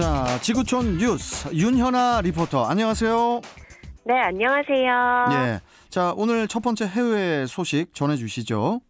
자, 지구촌 뉴스 윤현아 리포터, 안녕하세요. 네, 안녕하세요. 예. 자, 오늘 첫 번째 해외 소식 전해주시죠.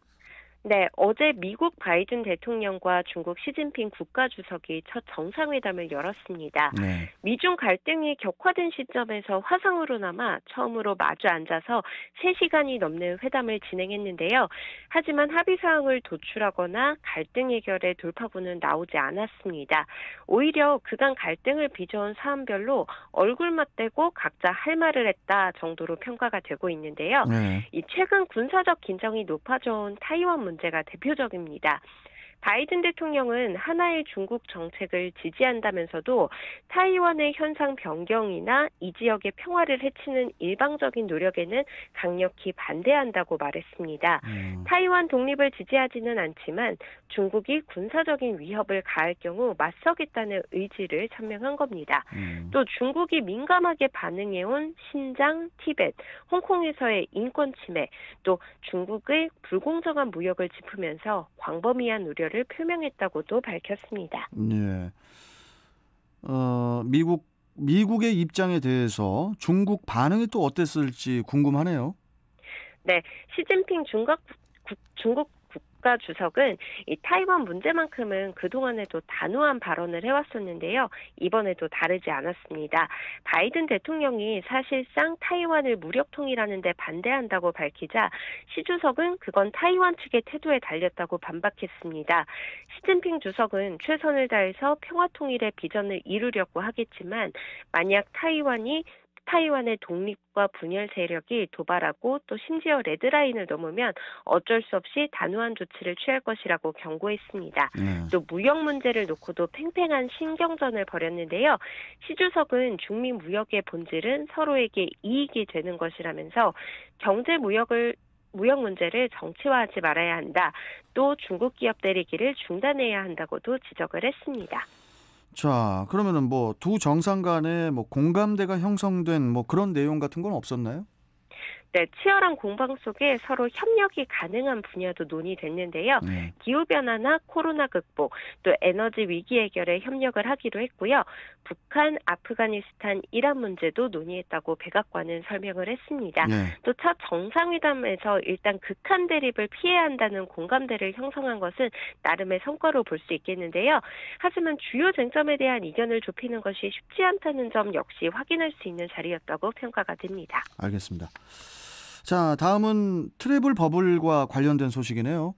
네, 어제 미국 바이든 대통령과 중국 시진핑 국가주석이 첫 정상회담을 열었습니다. 네. 미중 갈등이 격화된 시점에서 화상으로 남아 처음으로 마주 앉아서 3시간이 넘는 회담을 진행했는데요. 하지만 합의사항을 도출하거나 갈등 해결의 돌파구는 나오지 않았습니다. 오히려 그간 갈등을 빚어온 사안별로 얼굴 맞대고 각자 할 말을 했다 정도로 평가가 되고 있는데요. 네. 이 최근 군사적 긴장이 높아져온 타이완 문제가 대표적입니다. 바이든 대통령은 하나의 중국 정책을 지지한다면서도 타이완의 현상 변경이나 이 지역의 평화를 해치는 일방적인 노력에는 강력히 반대한다고 말했습니다. 타이완 독립을 지지하지는 않지만 중국이 군사적인 위협을 가할 경우 맞서겠다는 의지를 천명한 겁니다. 또 중국이 민감하게 반응해온 신장, 티벳, 홍콩에서의 인권 침해, 또 중국의 불공정한 무역을 짚으면서 광범위한 우려를 표명했다고도 밝혔습니다. 네. 미국의 입장에 대해서 중국 반응이 또 어땠을지 궁금하네요. 네, 시진핑 중국 국가주석은 이 타이완 문제만큼은 그동안에도 단호한 발언을 해왔었는데요. 이번에도 다르지 않았습니다. 바이든 대통령이 사실상 타이완을 무력 통일하는 데 반대한다고 밝히자 시 주석은 그건 타이완 측의 태도에 달렸다고 반박했습니다. 시진핑 주석은 최선을 다해서 평화 통일의 비전을 이루려고 하겠지만 만약 타이완의 독립과 분열 세력이 도발하고 또 심지어 레드라인을 넘으면 어쩔 수 없이 단호한 조치를 취할 것이라고 경고했습니다. 또 무역 문제를 놓고도 팽팽한 신경전을 벌였는데요. 시 주석은 중미 무역의 본질은 서로에게 이익이 되는 것이라면서 무역 문제를 정치화하지 말아야 한다. 또 중국 기업들의 길을 중단해야 한다고도 지적을 했습니다. 자, 그러면은 두 정상 간에 공감대가 형성된 그런 내용 같은 건 없었나요? 네, 치열한 공방 속에 서로 협력이 가능한 분야도 논의됐는데요. 기후변화나 코로나 극복, 또 에너지 위기 해결에 협력을 하기로 했고요. 북한, 아프가니스탄, 이란 문제도 논의했다고 백악관은 설명을 했습니다. 또 첫 정상회담에서 일단 극한 대립을 피해야 한다는 공감대를 형성한 것은 나름의 성과로 볼 수 있겠는데요. 하지만 주요 쟁점에 대한 이견을 좁히는 것이 쉽지 않다는 점 역시 확인할 수 있는 자리였다고 평가가 됩니다. 알겠습니다. 자, 다음은 트래블 버블과 관련된 소식이네요.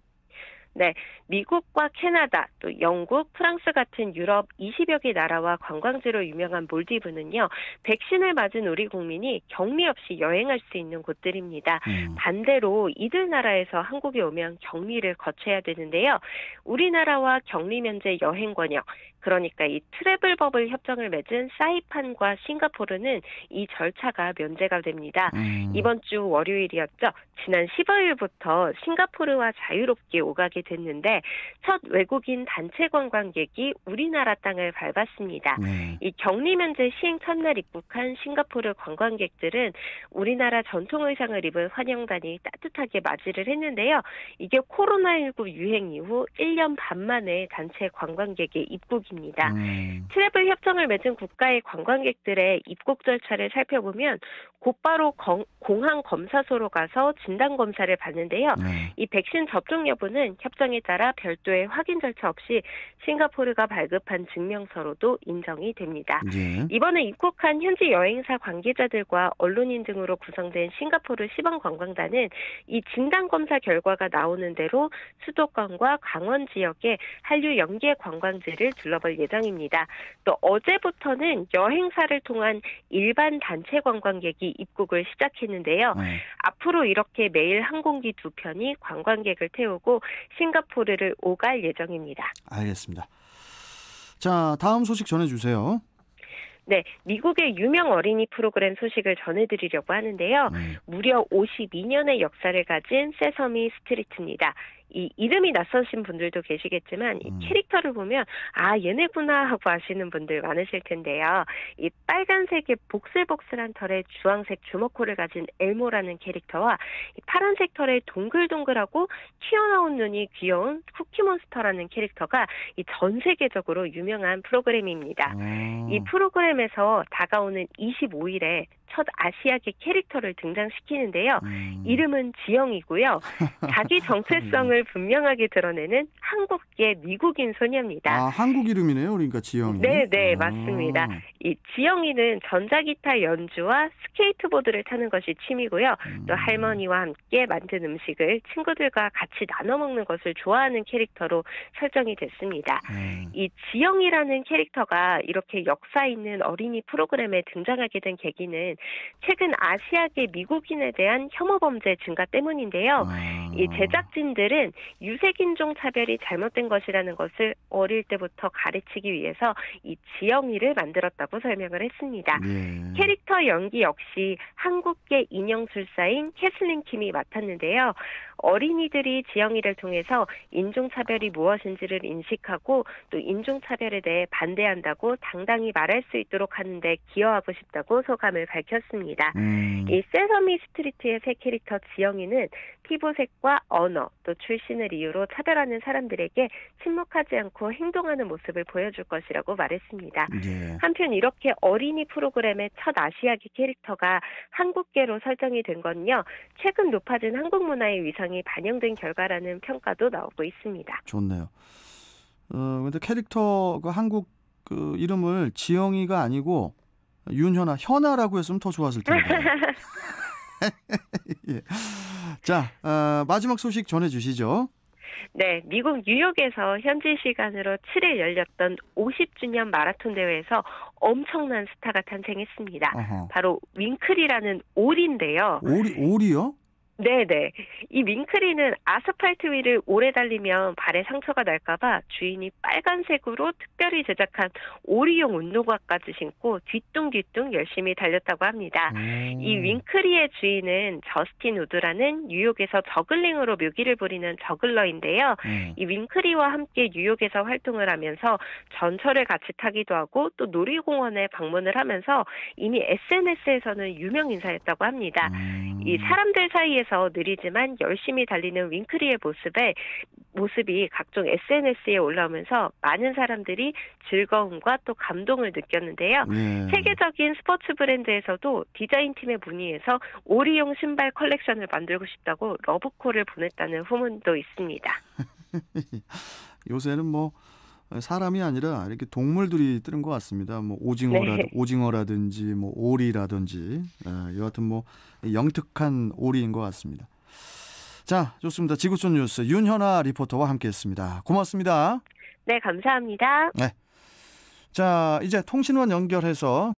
네, 미국과 캐나다, 또 영국, 프랑스 같은 유럽 20여 개 나라와 관광지로 유명한 몰디브는요, 백신을 맞은 우리 국민이 격리 없이 여행할 수 있는 곳들입니다. 반대로 이들 나라에서 한국에 오면 격리를 거쳐야 되는데요. 우리나라와 격리 면제 여행 권역, 그러니까 이 트래블 버블 협정을 맺은 사이판과 싱가포르는 이 절차가 면제가 됩니다. 이번 주 월요일이었죠. 지난 15일부터 싱가포르와 자유롭게 오가게 됐는데 첫 외국인 단체 관광객이 우리나라 땅을 밟았습니다. 이 격리 면제 시행 첫날 입국한 싱가포르 관광객들은 우리나라 전통 의상을 입은 환영단이 따뜻하게 맞이를 했는데요. 이게 코로나19 유행 이후 1년 반 만에 단체 관광객의 입국입니다. 트래블 협정을 맺은 국가의 관광객들의 입국 절차를 살펴보면 곧바로 공항 검사소로 가서 진단 검사를 받는데요. 이 백신 접종 여부는 협정에 따라 별도의 확인 절차 없이 싱가포르가 발급한 증명서로도 인정이 됩니다. 이번에 입국한 현지 여행사 관계자들과 언론인 등으로 구성된 싱가포르 시범관광단은 이 진단 검사 결과가 나오는 대로 수도권과 강원 지역의 한류 연계 관광지를 둘러볼 예정입니다. 또 어제부터는 여행사를 통한 일반 단체 관광객이 입국을 시작했는데요. 앞으로 이렇게 매일 항공기 2편이 관광객을 태우고 싱가포르를 오갈 예정입니다. 알겠습니다. 자, 다음 소식 전해주세요. 네, 미국의 유명 어린이 프로그램 소식을 전해드리려고 하는데요. 무려 52년의 역사를 가진 세서미 스트리트입니다. 이 이름이 낯서신 분들도 계시겠지만 이 캐릭터를 보면 아 얘네구나 하고 아시는 분들 많으실 텐데요. 이 빨간색의 복슬복슬한 털에 주황색 주먹코를 가진 엘모라는 캐릭터와 이 파란색 털에 동글동글하고 튀어나온 눈이 귀여운 쿠키몬스터라는 캐릭터가 이 전 세계적으로 유명한 프로그램입니다. 이 프로그램에서 다가오는 25일에 첫 아시아계 캐릭터를 등장시키는데요. 이름은 지영이고요. 자기 정체성을 분명하게 드러내는 한국계 미국인 소녀입니다. 아, 한국 이름이네요. 그러니까 지영이. 네, 맞습니다. 이 지영이는 전자기타 연주와 스케이트보드를 타는 것이 취미고요. 또 할머니와 함께 만든 음식을 친구들과 같이 나눠 먹는 것을 좋아하는 캐릭터로 설정이 됐습니다. 이 지영이라는 캐릭터가 이렇게 역사 있는 어린이 프로그램에 등장하게 된 계기는 최근 아시아계 미국인에 대한 혐오 범죄 증가 때문인데요. 이 제작진들은 유색인종 차별이 잘못된 것이라는 것을 어릴 때부터 가르치기 위해서 이 지영이를 만들었다고 설명을 했습니다. 캐릭터 연기 역시 한국계 인형술사인 캐슬린 킴이 맡았는데요. 어린이들이 지영이를 통해서 인종차별이 무엇인지를 인식하고 또 인종차별에 대해 반대한다고 당당히 말할 수 있도록 하는데 기여하고 싶다고 소감을 밝혔습니다. 이 세서미 스트리트의 새 캐릭터 지영이는 피부색과 언어 또 출신을 이유로 차별하는 사람들에게 침묵하지 않고 행동하는 모습을 보여줄 것이라고 말했습니다. 한편 이렇게 어린이 프로그램의 첫 아시아계 캐릭터가 한국계로 설정이 된 건요. 최근 높아진 한국 문화의 위상이 반영된 결과라는 평가도 나오고 있습니다. 좋네요. 근데 캐릭터가 한국 그 이름을 지영이가 아니고 윤현아, 현아라고 했으면 더 좋았을 텐데. 예. 자, 마지막 소식 전해주시죠. 네, 미국 뉴욕에서 현지 시간으로 7일 열렸던 50주년 마라톤 대회에서 엄청난 스타가 탄생했습니다. 바로 윙클이라는 오리인데요. 오리요? 네네. 이 윙크리는 아스팔트 위를 오래 달리면 발에 상처가 날까봐 주인이 빨간색으로 특별히 제작한 오리용 운동화까지 신고 뒤뚱뒤뚱 열심히 달렸다고 합니다. 이 윙크리의 주인은 저스틴 우드라는 뉴욕에서 저글링으로 묘기를 부리는 저글러인데요. 이 윙크리와 함께 뉴욕에서 활동을 하면서 전철을 같이 타기도 하고 또 놀이공원에 방문을 하면서 이미 SNS에서는 유명 인사였다고 합니다. 이 사람들 사이에서 느리지만 열심히 달리는 윙크리의 모습이 각종 SNS에 올라오면서 많은 사람들이 즐거움과 또 감동을 느꼈는데요. 세계적인 스포츠 브랜드에서도 디자인팀에 문의해서 오리용 신발 컬렉션을 만들고 싶다고 러브콜을 보냈다는 후문도 있습니다. 요새는 뭐 사람이 아니라 이렇게 동물들이 뜨는 것 같습니다. 뭐 오징어라든지 뭐 오리라든지 여하튼 뭐 영특한 오리인 것 같습니다. 자, 좋습니다. 지구촌 뉴스 윤현아 리포터와 함께했습니다. 고맙습니다. 네, 감사합니다. 네. 자, 이제 통신원 연결해서